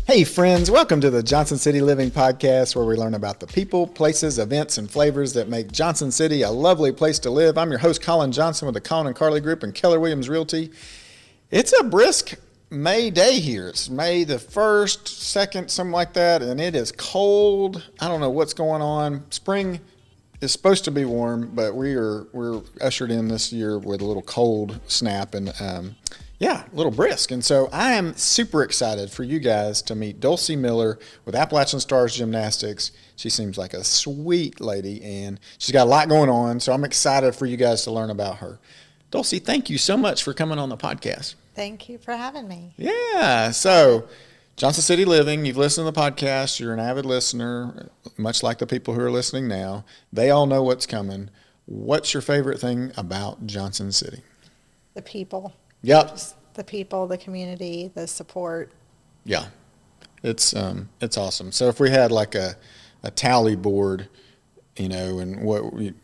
Hey friends, welcome to the Johnson City Living Podcast, where we learn about the people, places, events, and flavors that make Johnson City a lovely place to live. I'm your host, Colin Johnson, with the Colin and Carly Group and Keller Realty. It's a brisk May day here. It's May the 1st, 2nd, something like that, and it is cold. I don't know what's going on. Spring is supposed to be warm, but we're ushered in this year with a little cold snap and a little brisk. And so I am super excited for you guys to meet Dulci Miller with Appalachian Star Gymnastics. She seems like a sweet lady, and she's got a lot going on, so I'm excited for you guys to learn about her. Dulci, thank you so much for coming on the podcast. Thank you for having me. Yeah, so Johnson City Living, you've listened to the podcast, you're an avid listener, much like the people who are listening now. They all know what's coming. What's your favorite thing about Johnson City? The people. Yep. Just the people, the community, the support. Yeah, it's awesome. So if we had like a tally board, and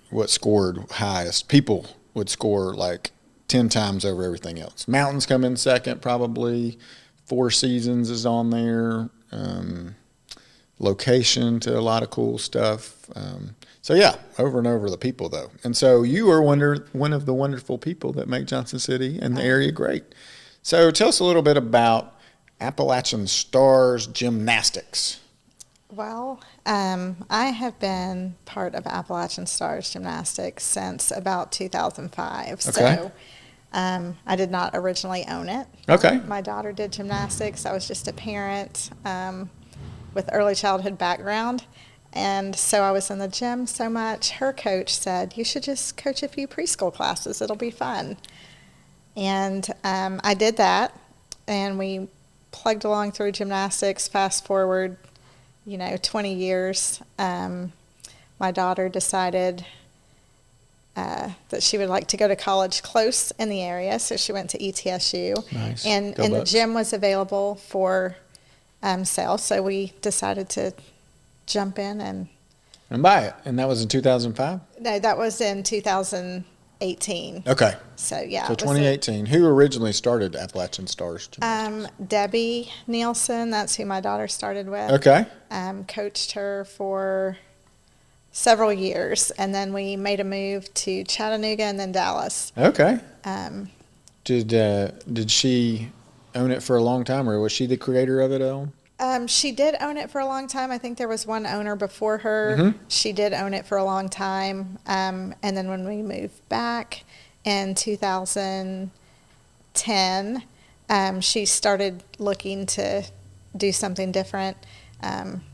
what scored highest, people would score like 10 times over everything else. Mountains come in second, probably. Four Seasons is on there. Location to a lot of cool stuff. Over and over the people though. And so you are one of the wonderful people that make Johnson City and the area great. So tell us a little bit about Appalachian Stars Gymnastics. Well, I have been part of Appalachian Stars Gymnastics since about 2005. Okay. So I did not originally own it. Okay. My daughter did gymnastics. I was just a parent with early childhood background. And so I was in the gym so much, her coach said, you should just coach a few preschool classes. It'll be fun. And I did that, and we plugged along through gymnastics. Fast forward, 20 years. My daughter decided that she would like to go to college close in the area, so she went to ETSU. Nice. And the gym was available for sale, so we decided to jump in and buy it. And that was in 2005? No, that was in 2018. Okay. So, yeah. So 2018. Who originally started Appalachian Stars Gymnastics? Debbie Nielsen, that's who my daughter started with. Okay. Coached her for several years, and then we made a move to Chattanooga and then Dallas. Okay. Did she own it for a long time, or was she the creator of it all? She did own it for a long time. I think there was one owner before her. Mm-hmm. She did own it for a long time. And then when we moved back in 2010, she started looking to do something different.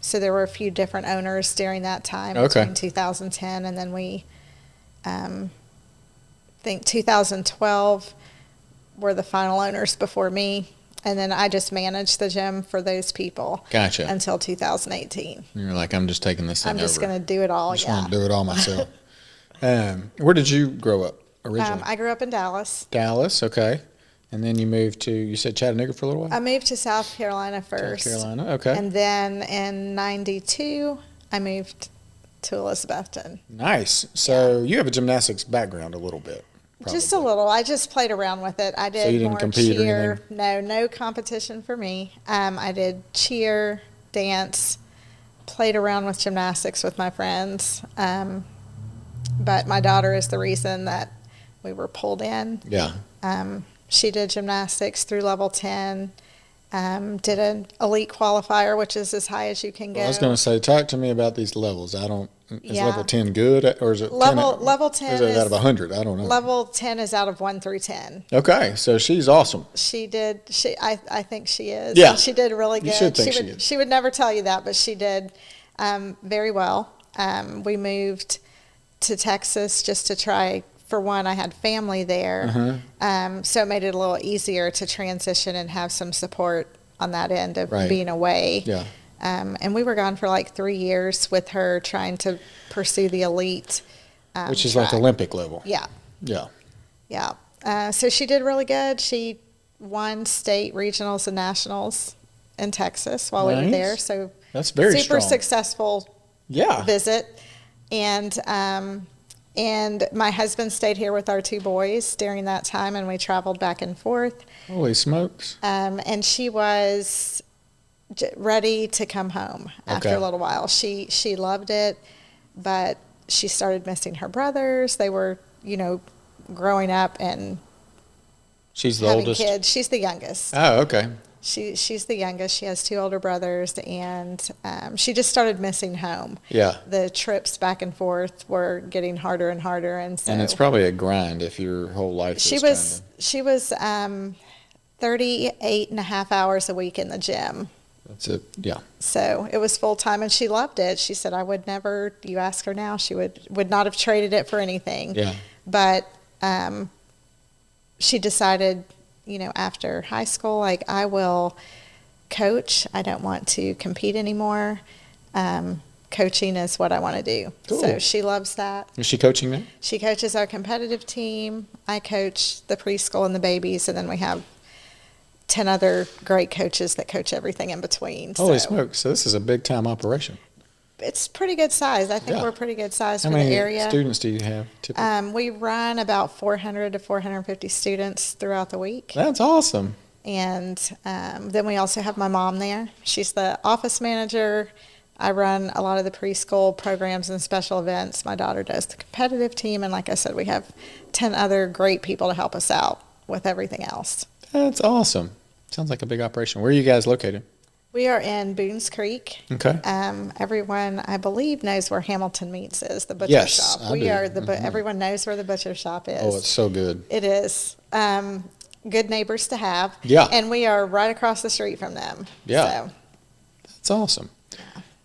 So there were a few different owners during that time between 2010 and then we think 2012 were the final owners before me. And then I just managed the gym for those people. Gotcha. Until 2018. You're like, I'm just taking this thing over. I'm just going to do it all. I just want to do it all myself. Where did you grow up originally? I grew up in Dallas. Dallas, okay. And then you moved to, you said Chattanooga for a little while? I moved to South Carolina first. South Carolina, okay. And then in 92, I moved to Elizabethton. Nice. So you have a gymnastics background a little bit. Probably. Just a little. I just played around with it. I did so you didn't more compete cheer. Or anything? No competition for me. I did cheer, dance, played around with gymnastics with my friends. But my daughter is the reason that we were pulled in. Yeah. She did gymnastics through level 10. Did an elite qualifier, which is as high as you can go. Well, I was going to say, talk to me about these levels. Is Yeah. level 10 good, or is it level 10 is it out of 100? I don't know. Level 10 is out of 1 through 10. Okay, so she's awesome. I think she is. Yeah. And she did really good. You should think she is. She would never tell you that, but she did very well. We moved to Texas just to try. For one, I had family there, so it made it a little easier to transition and have some support on that end of being away. Yeah. And we were gone for like 3 years with her trying to pursue the elite. Which is like Olympic level. Yeah. Yeah. Yeah. So she did really good. She won state regionals and nationals in Texas while we were there. So that's very super strong. Successful visit. And my husband stayed here with our 2 boys during that time, and we traveled back and forth. Holy smokes. And she was ready to come home after Okay. a little while. She loved it, but she started missing her brothers. They were, growing up and She's the having oldest? kids. She's the youngest. Oh, okay. She's the youngest. She has 2 older brothers, and she just started missing home. Yeah. The trips back and forth were getting harder and harder, and so And it's probably a grind if your whole life is she was 38 and a half hours a week in the gym. That's it. Yeah. So it was full time, and she loved it. She said, "I would never." You ask her now, she would not have traded it for anything. Yeah. But she decided, after high school, like, I will coach. I don't want to compete anymore. Coaching is what I want to do. Cool. So she loves that. Is she coaching now? She coaches our competitive team. I coach the preschool and the babies, and then we have 10 other great coaches that coach everything in between. Holy So smokes. So this is a big time operation. it's pretty good size. I think Yeah. we're pretty good size How for the many area. students do you have typically? We run about 400 to 450 students throughout the week. That's awesome. And then we also have my mom there. She's the office manager. I run a lot of the preschool programs and special events. My daughter does the competitive team. And like I said, we have 10 other great people to help us out with everything else. That's awesome. Sounds like a big operation. Where are you guys located? We are in Boones Creek. Okay. Everyone, I believe, knows where Hamilton Meats is, the butcher Yes, shop. I We do. are everyone knows where the butcher shop is. Oh, it's so good. It is. Good neighbors to have. Yeah. And we are right across the street from them. Yeah. So, That's awesome.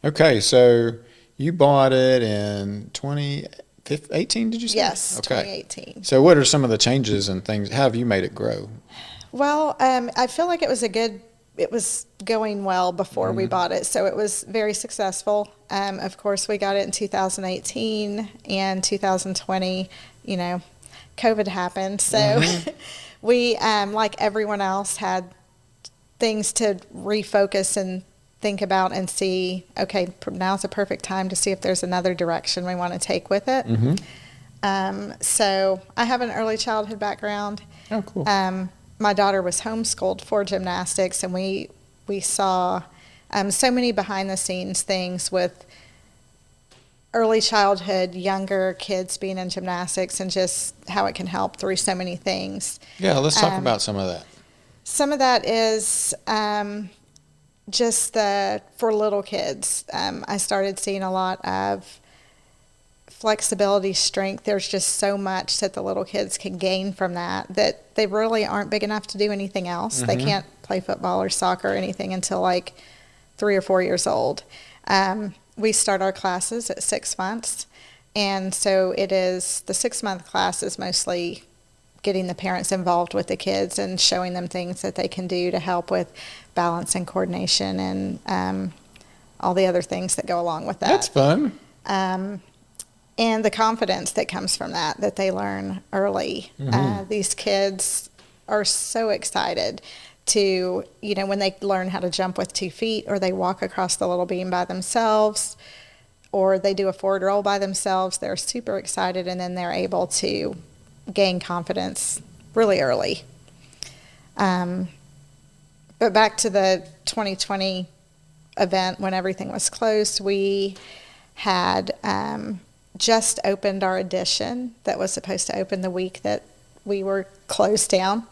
Okay, so you bought it in 2018, did you say? yes, Okay. 2018. So what are some of the changes and things? How have you made it grow? Well, I feel like it was going well before we bought it, so it was very successful. Of course, we got it in 2018 and 2020, COVID happened. So we, like everyone else, had things to refocus and think about and see, okay, now's the perfect time to see if there's another direction we want to take with it. So I have an early childhood background. Oh, cool. My daughter was homeschooled for gymnastics, and we saw so many behind-the-scenes things with early childhood, younger kids being in gymnastics, and just how it can help through so many things. Yeah, let's talk about some of that. Some of that is just for little kids. I started seeing a lot of flexibility, strength. There's just so much that the little kids can gain from that they really aren't big enough to do anything else. They can't play football or soccer or anything until like 3 or 4 years old. We start our classes at 6 months, and so it is the 6-month class is mostly getting the parents involved with the kids and showing them things that they can do to help with balance and coordination and all the other things that go along with that. That's fun. And the confidence that comes from that they learn early. These kids are so excited to, when they learn how to jump with 2 feet, or they walk across the little beam by themselves, or they do a forward roll by themselves. They're super excited, and then they're able to gain confidence really early. But back to the 2020 event when everything was closed, we had just opened our addition that was supposed to open the week that we were closed down.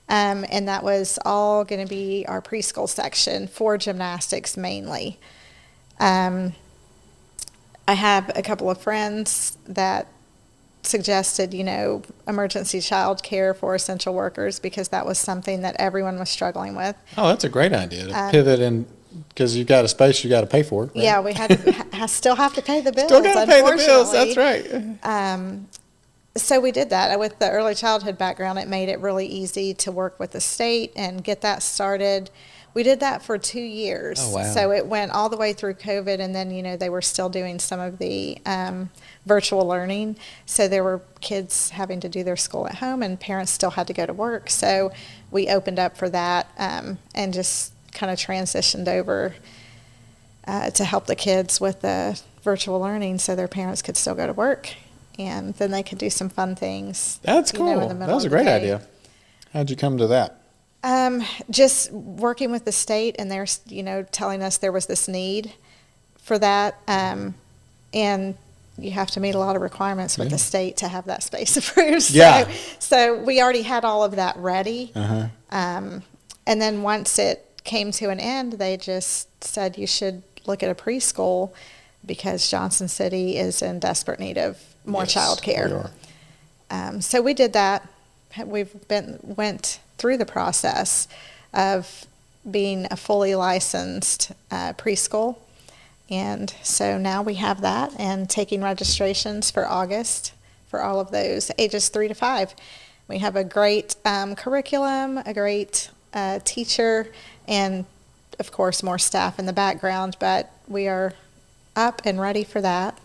And that was all going to be our preschool section for gymnastics mainly. I have a couple of friends that suggested, emergency child care for essential workers, because that was something that everyone was struggling with. Oh, that's a great idea to pivot in, because you've got a space you got to pay for. Right? Yeah, we still have to pay the bills. Still got to pay the bills. unfortunately. That's right. So we did that. With the early childhood background, it made it really easy to work with the state and get that started. We did that for 2 years. Oh, wow. So it went all the way through COVID, and then, they were still doing some of the virtual learning. So there were kids having to do their school at home, and parents still had to go to work. So we opened up for that and just kind of transitioned over to help the kids with the virtual learning so their parents could still go to work, and then they could do some fun things. That's in cool. the middle That was a of the great day. idea. How'd you come to that? Just working with the state, and they're, telling us there was this need for that. And you have to meet a lot of requirements with the state to have that space approved. Yeah. So we already had all of that ready. Uh-huh. And then once it came to an end, they just said you should look at a preschool because Johnson City is in desperate need of more child care. So we did that. Went through the process of being a fully licensed preschool. And so now we have that and taking registrations for August for all of those ages 3 to 5. We have a great curriculum, a great teacher, and of course more staff in the background, but we are up and ready for that.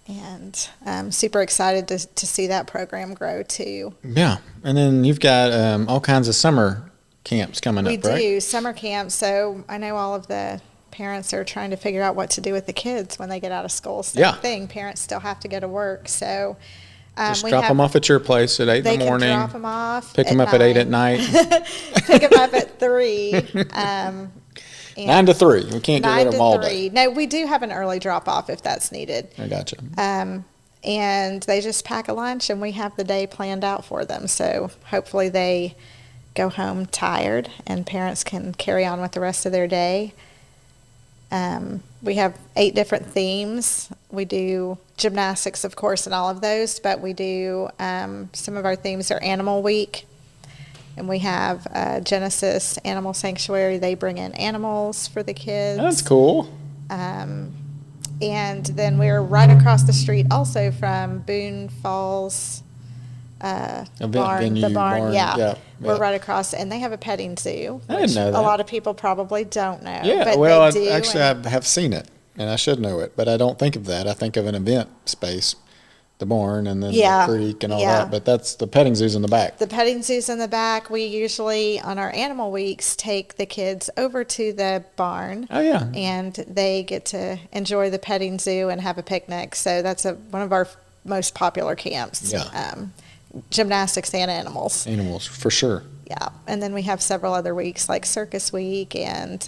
And I'm super excited to see that program grow too. Yeah. And then you've got all kinds of summer camps coming up, right? We do, summer camps. So I know all of the parents are trying to figure out what to do with the kids when they get out of school. Same thing. Parents still have to go to work. So just drop them off at your place at 8 in the morning. They can drop them off. Pick them up at 8 at night. Pick them up at 3. 9 to 3. We can't get rid of them all 3. day. No, we do have an early drop off if that's needed. I gotcha. And they just pack a lunch, and we have the day planned out for them. So hopefully they go home tired, and parents can carry on with the rest of their day. We have 8 different themes. We do gymnastics, of course, in all of those, but we do some of our themes are Animal Week. And we have Genesis Animal Sanctuary. They bring in animals for the kids. That's cool. And then we're right across the street also from Boone Falls Event barn. venue, The barn. Yeah. We're right across, and they have a petting zoo. I didn't know that. A lot of people probably don't know. Yeah, but well, they do, I have seen it, and I should know it, but I don't think of that. I think of an event space. The barn and then the creek and all that, but that's the petting zoo's in the back. The petting zoo's in the back. We usually, on our animal weeks, take the kids over to the barn. Oh, yeah. And they get to enjoy the petting zoo and have a picnic. So that's one of our most popular camps. Yeah. Gymnastics and animals. Animals, for sure. Yeah. And then we have several other weeks like Circus Week and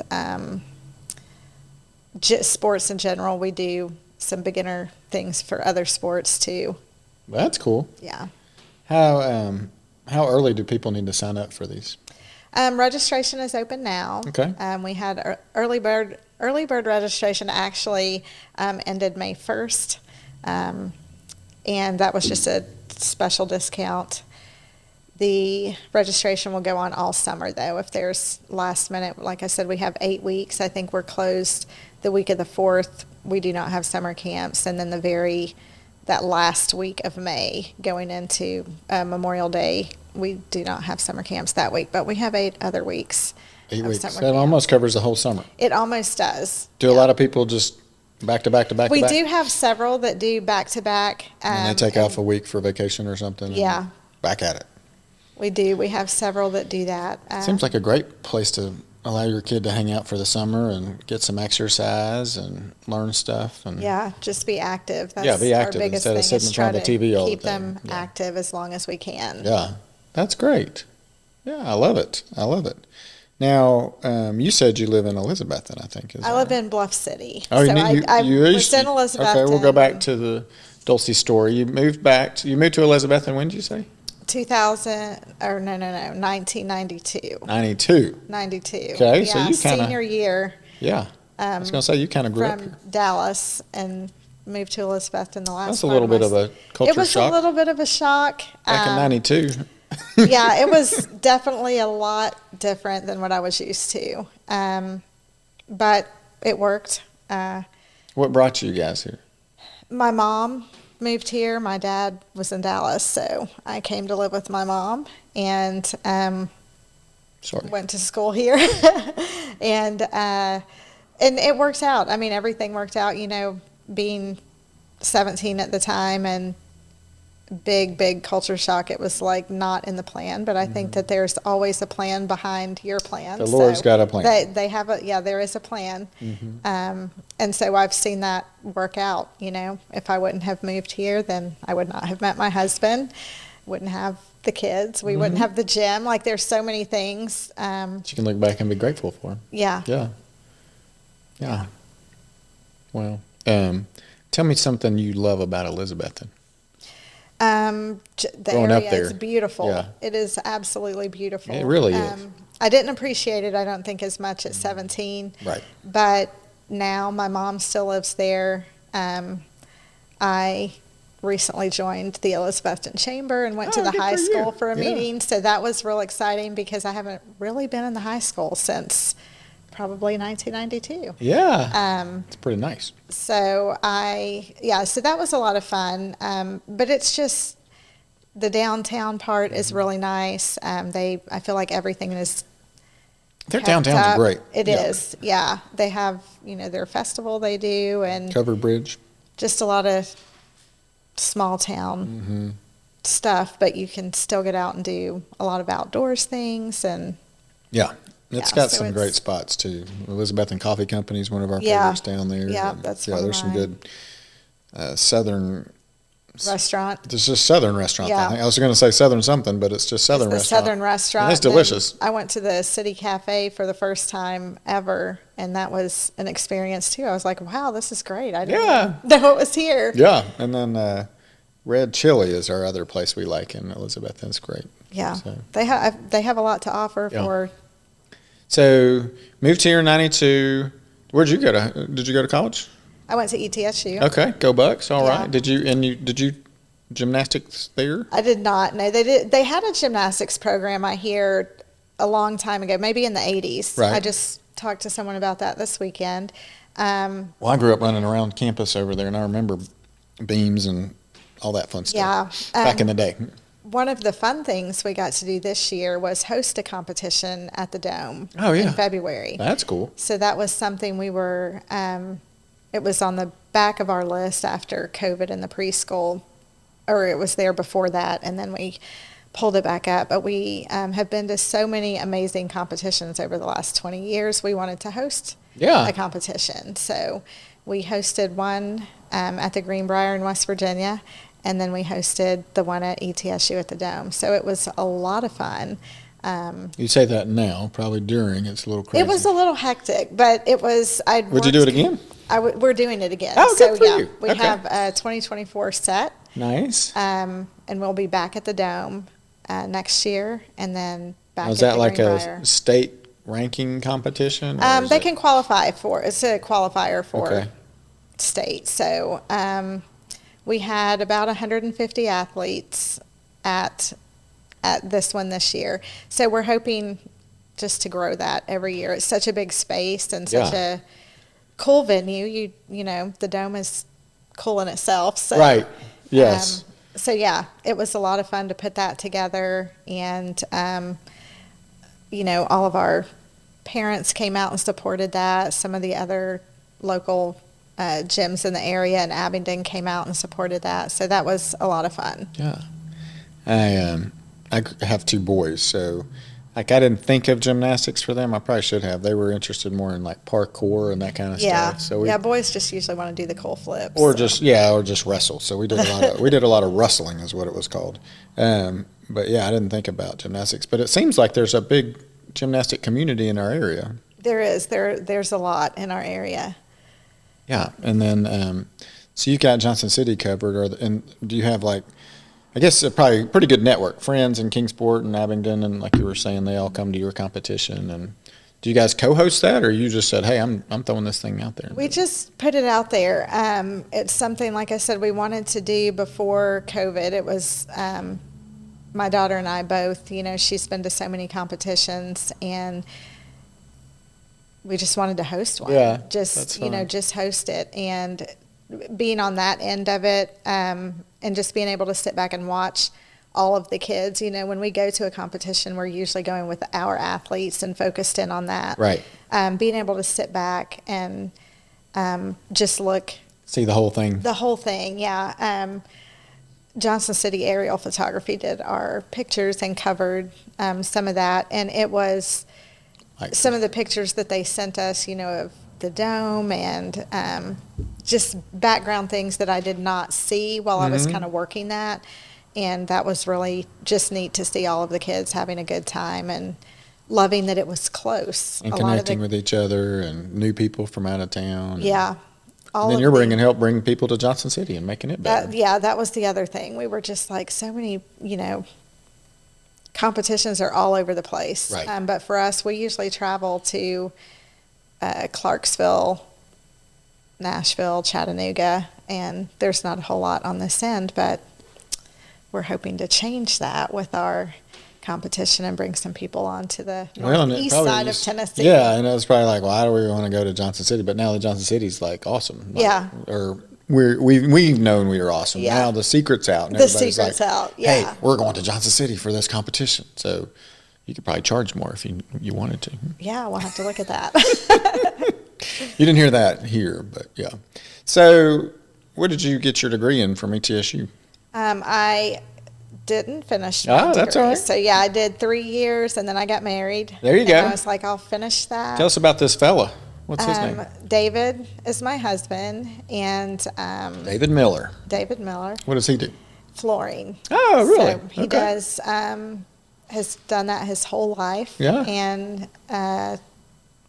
sports in general. We do some beginner things for other sports too. That's cool. Yeah. How early do people need to sign up for these? Registration is open now. Okay. We had early bird registration actually ended May 1st, and that was just a special discount. The registration will go on all summer though. If there's last minute, like I said, we have 8 weeks. I think we're closed the week of the 4th. We do not have summer camps, and then that last week of May going into Memorial Day, we do not have summer camps that week, but we have 8 other weeks. 8 weeks. That almost covers the whole summer. It almost does. Do a lot of people just back to back to back? We do have several that do back to back. And they take off a week for vacation or something. Yeah. Back at it. We do. We have several that do that. Seems like a great place to allow your kid to hang out for the summer and get some exercise and learn stuff. And just be active. That's be active our biggest instead thing, of sitting in front of the TV all the time. Keep them active as long as we can. Yeah, that's great. Yeah, I love it. Now, you said you live in Elizabeth, I think. I live in Bluff City. Oh, so I was in Elizabeth. Okay, we'll go back to the Dulci story. You moved to Elizabeth, and when did you say? 1992. 92. 92. Okay, so you kind of senior year. Yeah. I was going to say you kind of grew up from Dallas and moved to Elizabeth in the last. That's a little bit of a culture shock. It was a little bit of a shock. Back in 92. Yeah, it was definitely a lot different than what I was used to. But it worked. What brought you guys here? My mom moved here. My dad was in Dallas, so I came to live with my mom and went to school here. and it worked out. I mean, everything worked out, being 17 at the time and big culture shock. It was like not in the plan, but I think that there's always a plan behind your plan. The Lord's got a plan. They have there is a plan. And so I've seen that work out. If I wouldn't have moved here, then I would not have met my husband, wouldn't have the kids. We wouldn't have the gym. Like, there's so many things. That you can look back and be grateful for. Yeah. Yeah. Well, tell me something you love about Elizabethton. The Growing up area there. is beautiful. Yeah. It is absolutely beautiful. It really is. I didn't appreciate it, I don't think, as much at 17. Right. But now my mom still lives there. I recently joined the Elizabethton Chamber and went to the good high for you. school for a Yeah. meeting. So that was real exciting because I haven't really been in the high school since probably 1992. Yeah. It's pretty nice. So so that was a lot of fun. But it's just the downtown part is really nice. I feel like everything is Their kept downtown's up. great. It is, yeah. They have, their festival they do, and Covered Bridge. just a lot of small town stuff, but you can still get out and do a lot of outdoors things. And Yeah. It's Yeah, got so some it's- great spots too. Elizabethton Coffee Company is one of our Yeah. favorites down there. Yeah, And, that's yeah. one of There's some mine. good southern. restaurant. There's just Southern restaurant. Yeah. I think I was going to say Southern something, but it's just Southern It's the restaurant. Southern restaurant. And it's Then delicious. I went to the City Cafe for the first time ever, and that was an experience too. I was like, wow, this is great. I didn't Yeah. know it was here. Yeah, and then Red Chili is our other place we like in Elizabethton. It's great. Yeah. So, They have a lot to offer Yeah. for. so moved here in '92. Where'd you go to? Did you go to college? I went to ETSU. Okay, go Bucks. All Yeah. right. Did you gymnastics there? I did not. No, they had a gymnastics program, I hear, a long time ago, maybe in the 80s. Right. I just talked to someone about that this weekend. Well, I grew up running around campus over there, and I remember beams and all that fun stuff. Yeah. Back in the day. One of the fun things we got to do this year was host a competition at the Dome Oh, yeah. in February. That's cool. So that was something we were, it was on the back of our list after COVID in the preschool, or it was there before that, and then we pulled it back up. But we have been to so many amazing competitions over the last 20 years. We wanted to host Yeah. a competition. So we hosted one at the Greenbrier in West Virginia, and then we hosted the one at ETSU at the Dome. So it was a lot of fun. You say that now, probably during. It's a little crazy. It was a little hectic, but it was. Would you do it again? We're doing it again. Oh, good so for yeah, you. we Okay. have a 2024 set, Nice. and we'll be back at the Dome next year, and then back. Now, is at that the like Greenbrier. a state ranking competition? or is They it- can qualify for. It's a qualifier for Okay. state. So we had about 150 athletes at this one this year. So we're hoping just to grow that every year. It's such a big space and such Yeah. a cool venue. You know, the Dome is cool in itself. So, Right. Yes. So yeah, it was a lot of fun to put that together, and all of our parents came out and supported that. Some of the other local gyms in the area in Abingdon came out and supported that. So that was a lot of fun. Yeah. I have two boys, so I didn't think of gymnastics for them. I probably should have. They were interested more in like parkour and that kind of Yeah. stuff. So Boys just usually want to do the cool flips. or just wrestle. So we did a lot of wrestling is what it was called. But yeah, I didn't think about gymnastics. But it seems like there's a big gymnastic community in our area. There is. There's a lot in our area. Yeah, and then so you got Johnson City covered, and do you have I guess probably a pretty good network, friends in Kingsport and Abingdon, and like you were saying, they all come to your competition. And do you guys co-host that, or you just said, "Hey, I'm throwing this thing out there"? We just put it out there. It's something, like I said, we wanted to do before COVID. It was my daughter and I both. She's been to so many competitions, and we just wanted to host one. Yeah, Just that's fun. just host it, and being on that end of it, and just being able to sit back and watch all of the kids. When we go to a competition, we're usually going with our athletes and focused in on that. Right. Being able to sit back and just look. See the whole thing. The whole thing, yeah. Johnson City Aerial Photography did our pictures and covered some of that, and it was some of the pictures that they sent us, of the Dome and just background things that I did not see while I was kind of working that. And that was really just neat to see all of the kids having a good time and loving that it was close. And connecting with each other and new people from out of town. Yeah. And then you're help bring people to Johnson City and making it better. That was the other thing. We were just like so many, competitions are all over the place. Right. But for us, we usually travel to Clarksville, Nashville, Chattanooga, and there's not a whole lot on this end, but we're hoping to change that with our competition and bring some people onto the northeast side of Tennessee. Yeah, and it was probably like, why do we want to go to Johnson City? But now the Johnson City's like awesome. Yeah. Or we've known we were awesome. Yeah. Now the secret's out. And the secret's like, out. Yeah. Hey, we're going to Johnson City for this competition. So you could probably charge more if you wanted to. Yeah, we'll have to look at that. You didn't hear that here, but yeah. So what did you get your degree in from ETSU? I didn't finish my degree. That's all right. So yeah, I did 3 years and then I got married. There you go. I was like, I'll finish that. Tell us about this fella. What's his name? David is my husband, and David Miller. David Miller. What does he do? Flooring. Oh, really? So he does, has done that his whole life. Yeah. And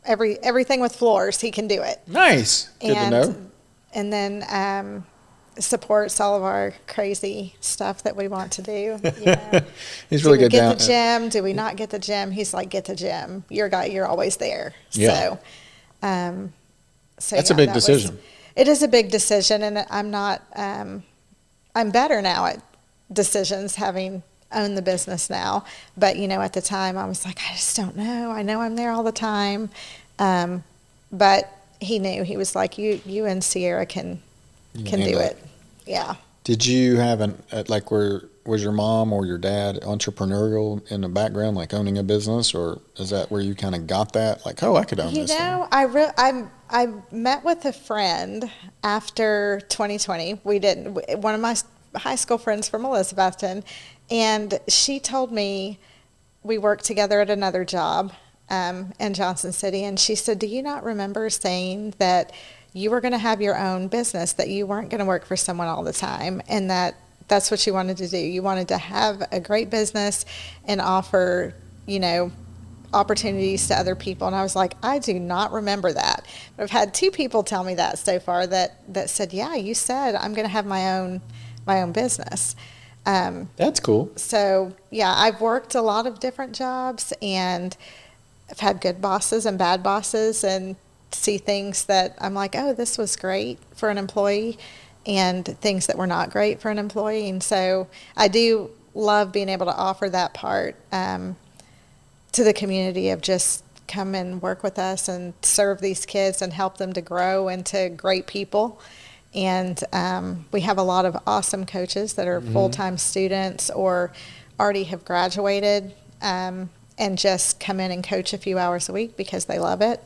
everything with floors, he can do it. Nice. Good to know. And then supports all of our crazy stuff that we want to do. He's really good down. Get the gym? Do we not get the gym? He's like, get the gym. You're always there. Yeah. So that's a big decision. It is a big decision, and I'm not. I'm better now at decisions, having owned the business now. But at the time, I was like, I just don't know. I know I'm there all the time, but he knew. He was like, you and Sierra can do it. Yeah. Did you have was your mom or your dad entrepreneurial in the background, like owning a business, or is that where you kind of got that? Like, I could own this. I met with a friend after 2020. One of my high school friends from Elizabethton, and she told me we worked together at another job in Johnson City, and she said, do you not remember saying that you were going to have your own business, that you weren't going to work for someone all the time, and that's what you wanted to do? You wanted to have a great business and offer, opportunities to other people. And I was like, I do not remember that. But I've had 2 people tell me that so far that said, yeah, you said I'm going to have my own business. That's cool. So yeah, I've worked a lot of different jobs, and I've had good bosses and bad bosses, and see things that I'm like, oh, this was great for an employee, and things that were not great for an employee. And so I do love being able to offer that part to the community of just come and work with us and serve these kids and help them to grow into great people. And we have a lot of awesome coaches that are full-time students or already have graduated and just come in and coach a few hours a week because they love it.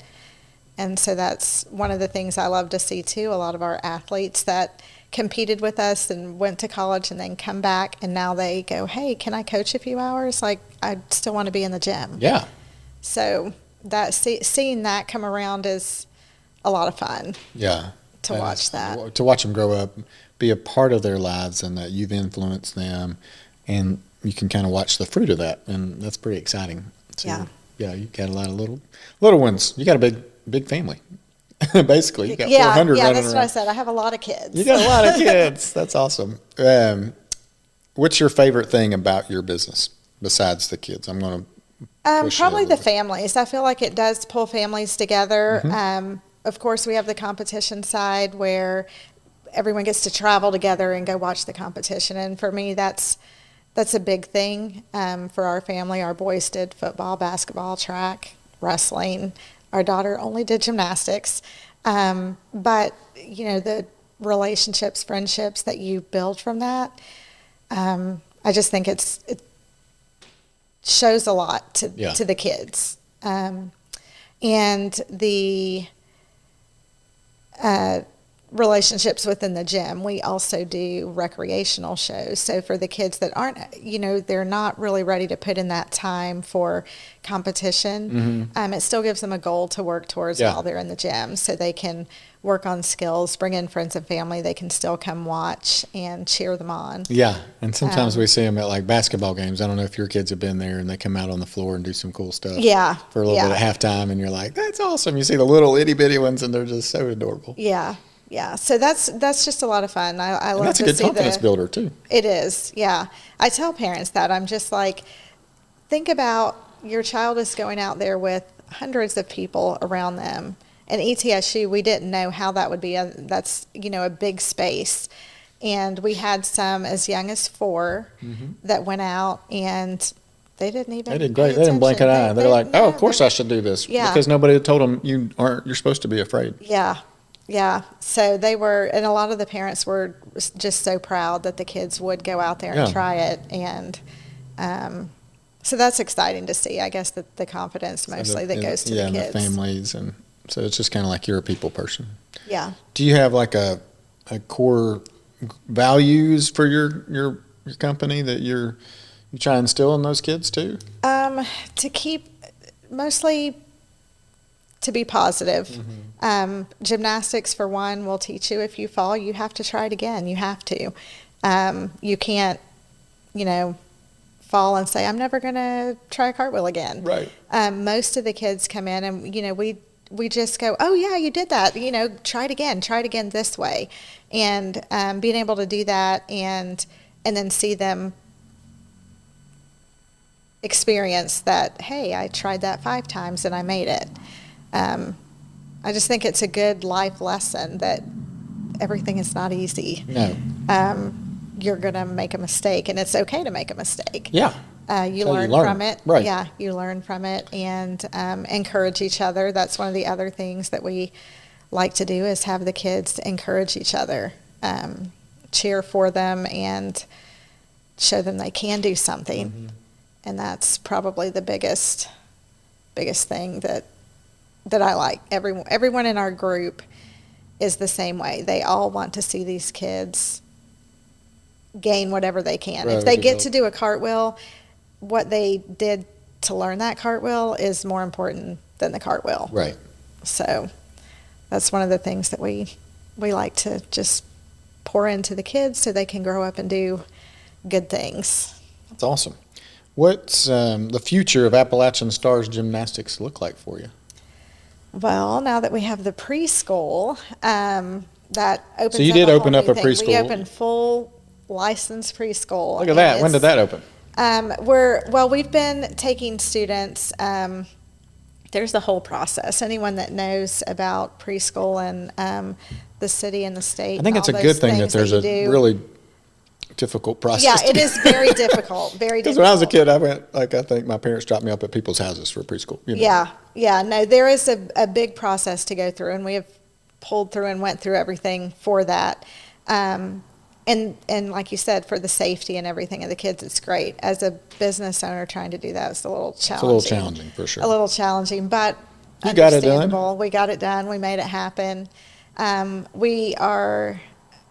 And so that's one of the things I love to see too. A lot of our athletes that competed with us and went to college and then come back, and now they go, hey, can I coach a few hours? Like, I still want to be in the gym. Yeah. So seeing that come around is a lot of fun. Yeah. To watch that. To watch them grow up, be a part of their lives, and that you've influenced them, and you can kind of watch the fruit of that, and that's pretty exciting. So, yeah, you got a lot of little ones. You got a big family. Basically, you got 400 running around. Yeah, that's what I said. I have a lot of kids. You got a lot of kids. That's awesome. What's your favorite thing about your business besides the kids? I'm going to probably the families. I feel like it does pull families together. Of course, we have the competition side where everyone gets to travel together and go watch the competition. And for me, that's a big thing for our family. Our boys did football, basketball, track, wrestling. Our daughter only did gymnastics. But, the relationships, friendships that you build from that, I just think it shows a lot to the kids. And the relationships within the gym, we also do recreational shows. So for the kids that aren't, they're not really ready to put in that time for competition, it still gives them a goal to work towards while they're in the gym, so they can work on skills, bring in friends and family. They can still come watch and cheer them on. Yeah, and sometimes we see them at like basketball games. I don't know if your kids have been there, and they come out on the floor and do some cool stuff. Yeah, for a little bit at halftime, and you're like, that's awesome. You see the little itty bitty ones, and they're just so adorable. Yeah. Yeah, so that's just a lot of fun. I love to see that's a good confidence builder too. It is, yeah. I tell parents that. I'm just like, think about your child is going out there with hundreds of people around them. And ETSU, we didn't know how that would be. That's a big space, and we had some as young as 4 that went out, and they didn't even. They did great. They didn't blink an eye. They're like, oh, of course I should do this. Yeah. Because nobody had told them you're supposed to be afraid. Yeah. Yeah, so they were, and a lot of the parents were just so proud that the kids would go out there and try it, and so that's exciting to see. I guess that the confidence mostly that goes to the kids. And the families, and so it's just kind of like you're a people person. Yeah. Do you have like a core values for your company that you try and instill in those kids too? To keep mostly. To be positive. Gymnastics, for one, will teach you if you fall, you have to try it again. You have to. You can't, fall and say, I'm never going to try a cartwheel again. Right. Most of the kids come in and, we just go, oh, yeah, you did that. Try it again this way. And being able to do that and then see them experience that, hey, I tried that 5 times and I made it. I just think it's a good life lesson that everything is not easy. No. You're going to make a mistake, and it's okay to make a mistake. Yeah. You learn from it. Right. Yeah, you learn from it and encourage each other. That's one of the other things that we like to do is have the kids encourage each other, cheer for them, and show them they can do something. And that's probably the biggest thing that I like. Everyone in our group is the same way. They all want to see these kids gain whatever they can. If they get to do a cartwheel, what they did to learn that cartwheel is more important than the cartwheel. Right. So that's one of the things that we like to just pour into the kids so they can grow up and do good things. That's awesome. What's the future of Appalachian Stars Gymnastics look like for you? Well, now that we have the preschool, that opens up. So you did open up a thing. preschool. We opened full licensed preschool. Look at that. When did that open? We've been taking students. There's the whole process. Anyone that knows about preschool and the city and the state. I think it's a good thing that there's a really difficult process. Yeah, it is very difficult. Very difficult. Because when I was a kid, I went, I think my parents dropped me up at people's houses for preschool. Yeah. No, there is a big process to go through, and we have pulled through and went through everything for that. And like you said, for the safety and everything of the kids, it's great. As a business owner, trying to do that is a little challenging. It's a little challenging, for sure. A little challenging, but you got it done. We got it done. We made it happen. We are...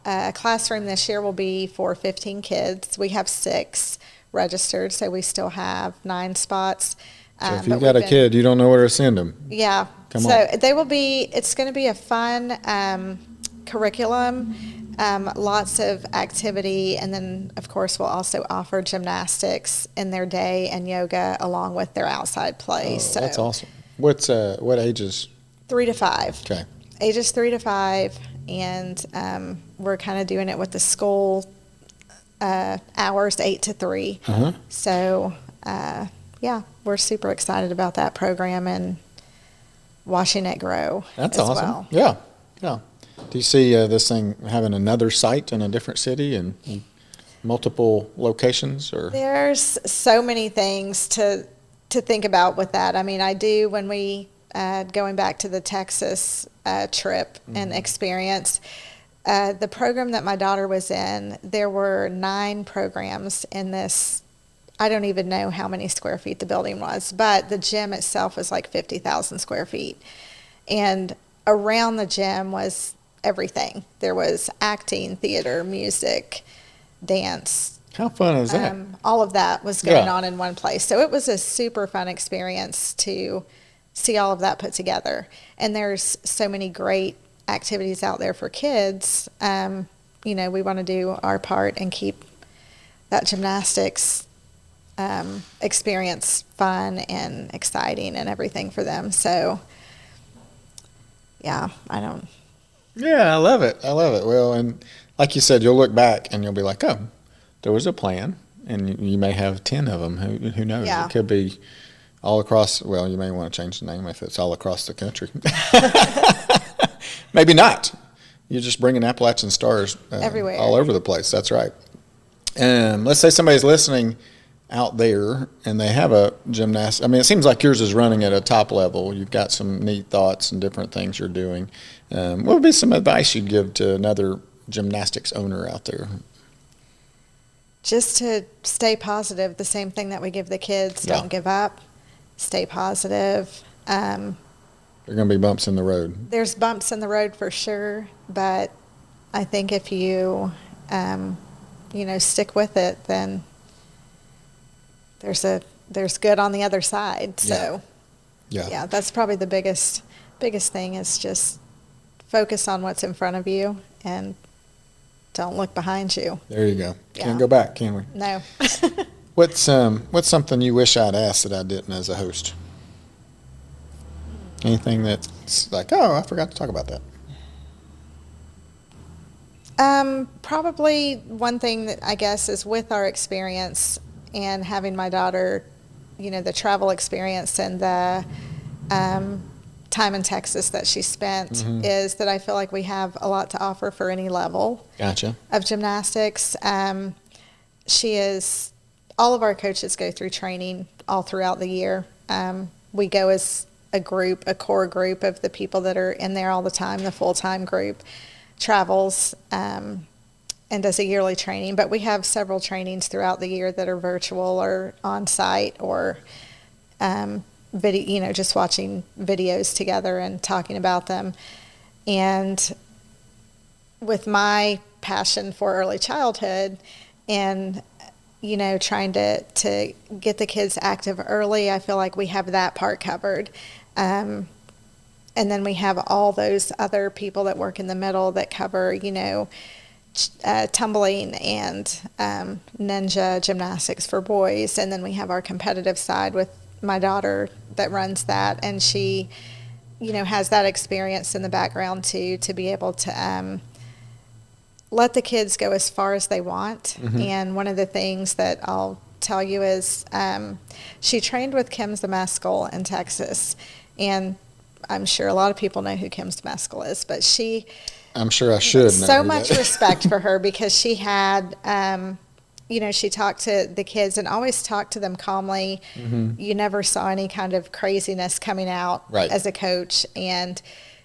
A classroom this year will be for 15 kids. We have 6 registered, so we still have 9 spots. So if you've got a kid, you don't know where to send them. Yeah. Come on. It's going to be a fun curriculum, lots of activity, and then, of course, we'll also offer gymnastics in their day and yoga along with their outside play. So that's awesome. What ages? 3 to 5. Okay. Ages 3 to 5. And we're kind of doing it with the school hours, 8 to 3. So, we're super excited about that program and watching it grow. That's as awesome. Well. Yeah. Do you see this thing having another site in a different city and multiple locations? Or there's so many things to think about with that. I mean, I do when we going back to the Texas trip and experience, the program that my daughter was in, there were 9 programs in this. I don't even know how many square feet the building was, but the gym itself was like 50,000 square feet. And around the gym was everything. There was acting, theater, music, dance. How fun is that? All of that was going on in one place. So it was a super fun experience to see all of that put together. And there's so many great activities out there for kids. We want to do our part and keep that gymnastics experience fun and exciting and everything for them. So, yeah, Yeah, I love it. Well, and like you said, you'll look back and you'll be like, oh, there was a plan, and you may have 10 of them. Who knows? Yeah. It could be all across. Well, you may want to change the name if it's all across the country. Maybe not. You're just bringing Appalachian Stars everywhere, all over the place. That's right. Let's say somebody's listening out there and they have a gymnast. I mean, it seems like yours is running at a top level. You've got some neat thoughts and different things you're doing. What would be some advice you'd give to another gymnastics owner out there? Just to stay positive, the same thing that we give the kids. Don't give up. Stay positive. There are going to be bumps in the road. There's bumps in the road for sure, but I think if you, stick with it, then there's good on the other side. So, yeah, that's probably the biggest thing is just focus on what's in front of you and don't look behind you. There you go. Yeah. Can't go back, can we? No. What's something you wish I'd asked that I didn't as a host? Anything that's like, oh, I forgot to talk about that? Probably one thing that I guess is with our experience and having my daughter, the travel experience and the time in Texas that she spent is that I feel like we have a lot to offer for any level of gymnastics. All of our coaches go through training all throughout the year. We go as a core group of the people that are in there all the time. The full-time group travels and does a yearly training, but we have several trainings throughout the year that are virtual or on site or video, just watching videos together and talking about them. And with my passion for early childhood and trying to get the kids active early, I feel like we have that part covered. And then we have all those other people that work in the middle that cover, tumbling and ninja gymnastics for boys. And then we have our competitive side with my daughter that runs that. And she, has that experience in the background too, to be able to let the kids go as far as they want. And one of the things that I'll tell you is she trained with Kim Zemeskel in Texas. And I'm sure a lot of people know who Kim Zemeskel is, but I'm sure I should know so much respect for her because she had, she talked to the kids and always talked to them calmly. You never saw any kind of craziness coming out as a coach. And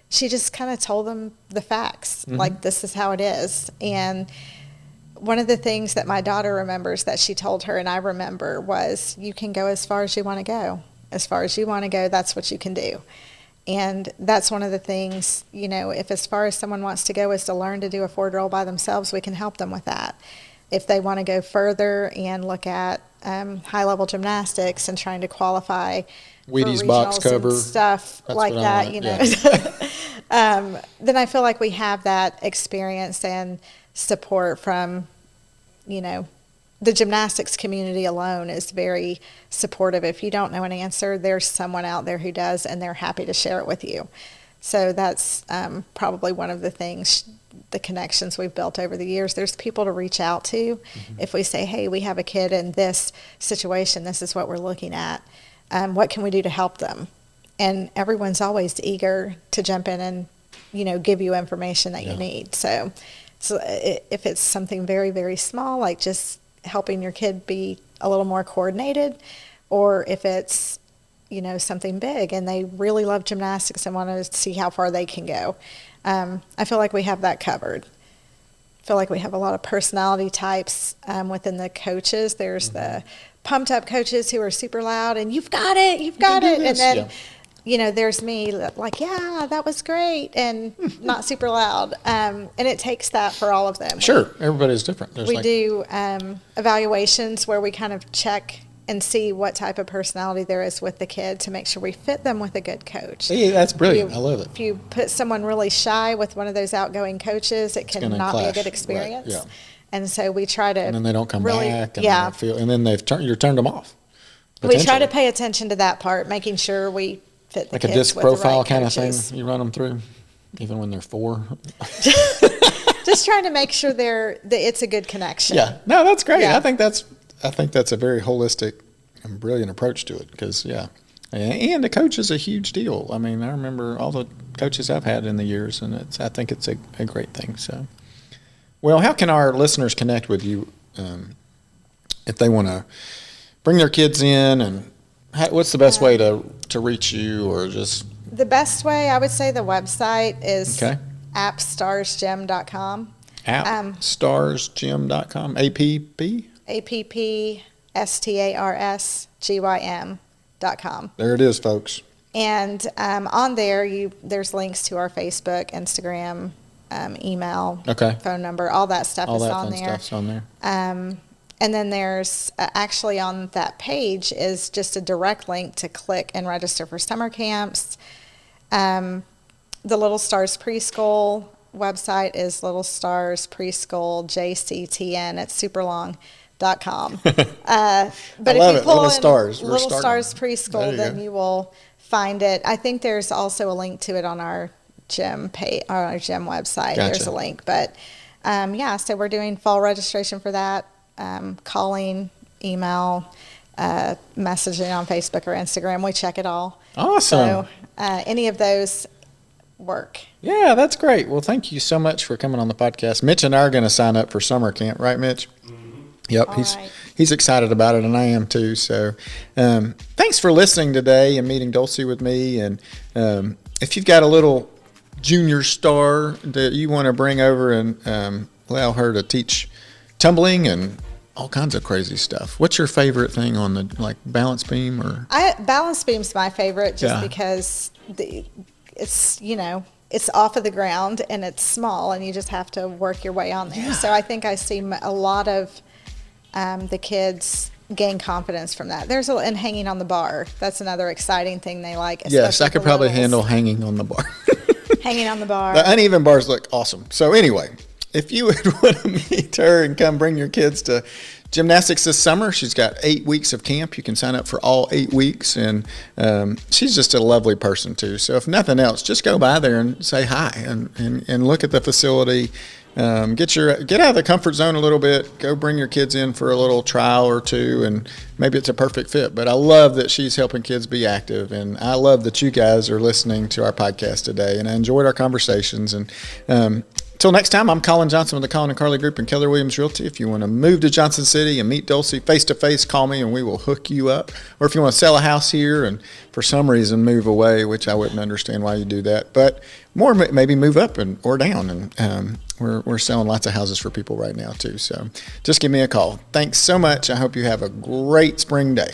she just kind of told them the facts, like this is how it is. And one of the things that my daughter remembers that she told her and I remember was, you can go as far as you want to go. As far as you want to go, that's what you can do. And that's one of the things, if as far as someone wants to go is to learn to do a forward roll by themselves, we can help them with that. If they want to go further and look at high-level gymnastics and trying to qualify Wheaties box cover stuff like that, then I feel like we have that experience and support from, the gymnastics community alone is very supportive. If you don't know an answer, there's someone out there who does, and they're happy to share it with you. So that's probably one of the things, the connections we've built over the years. There's people to reach out to. If we say, hey, we have a kid in this situation, this is what we're looking at. What can we do to help them? And everyone's always eager to jump in and, give you information that you need. So if it's something very, very small, like just helping your kid be a little more coordinated, or if it's, something big and they really love gymnastics and want to see how far they can go. I feel like we have that covered. I feel like we have a lot of personality types within the coaches. There's the pumped up coaches who are super loud and you've got it. And then there's me like, yeah, that was great, and not super loud. And it takes that for all of them. Sure, everybody's different. We do evaluations where we kind of check and see what type of personality there is with the kid to make sure we fit them with a good coach. Yeah, that's brilliant. I love it. If you put someone really shy with one of those outgoing coaches, it can not be a good experience. Right. Yeah. And so we try to, and then they don't come back. And yeah. and then you're turned them off. We try to pay attention to that part, making sure we fit the like kids a disc with profile the right kind coaches. of thing. You run them through, even when they're 4. Just trying to make sure it's a good connection. Yeah, no, that's great. Yeah. I think that's a very holistic and brilliant approach to it because and the coach is a huge deal. I mean, I remember all the coaches I've had in the years, and I think it's a great thing. So, well, how can our listeners connect with you if they want to bring their kids in, and what's the best way to reach you, or just? The best way, I would say, the website is appstarsgym.com. Appstarsgym.com. appstarsgym.com. There it is, folks. And on there, there's links to our Facebook, Instagram, email, phone number, all that stuff is on there. Stuff's on there. And then there's actually on that page is just a direct link to click and register for summer camps. The Little Stars Preschool website is Little Stars Preschool JCTN. It's super long.com. But if you pull Little Stars. Little Stars Preschool, then you will find it. I think there's also a link to it on our gym page, on our gym website. Gotcha. There's a link. But so we're doing fall registration for that. Calling, email, messaging on Facebook or Instagram. We check it all. Awesome. So any of those work. Yeah, that's great. Well, thank you so much for coming on the podcast. Mitch and I are going to sign up for summer camp, right, Mitch? Mm-hmm. Yep, he's excited about it, and I am too. So thanks for listening today and meeting Dulci with me. And if you've got a little junior star that you want to bring over and allow her to teach tumbling and all kinds of crazy stuff. What's your favorite thing on the balance beam or? Balance beam's my favorite just because it's off of the ground and it's small and you just have to work your way on there. Yeah. So I think I see a lot of the kids gain confidence from that. And hanging on the bar. That's another exciting thing they like. Yes, I could probably handle hanging on the bar. Hanging on the bar. The uneven bars look awesome. So anyway, if you would want to meet her and come bring your kids to gymnastics this summer, she's got 8 weeks of camp. You can sign up for all 8 weeks, and she's just a lovely person too. So if nothing else, just go by there and say hi and look at the facility. Get out of the comfort zone a little bit. Go bring your kids in for a little trial or two, and maybe it's a perfect fit. But I love that she's helping kids be active, and I love that you guys are listening to our podcast today. And I enjoyed our conversations. And until next time, I'm Colin Johnson with the Colin and Carly Group and Keller Williams Realty. If you want to move to Johnson City and meet Dulci face-to-face, call me and we will hook you up. Or if you want to sell a house here and for some reason move away, which I wouldn't understand why you do that, but more maybe move up or down. And we're selling lots of houses for people right now too. So just give me a call. Thanks so much. I hope you have a great spring day.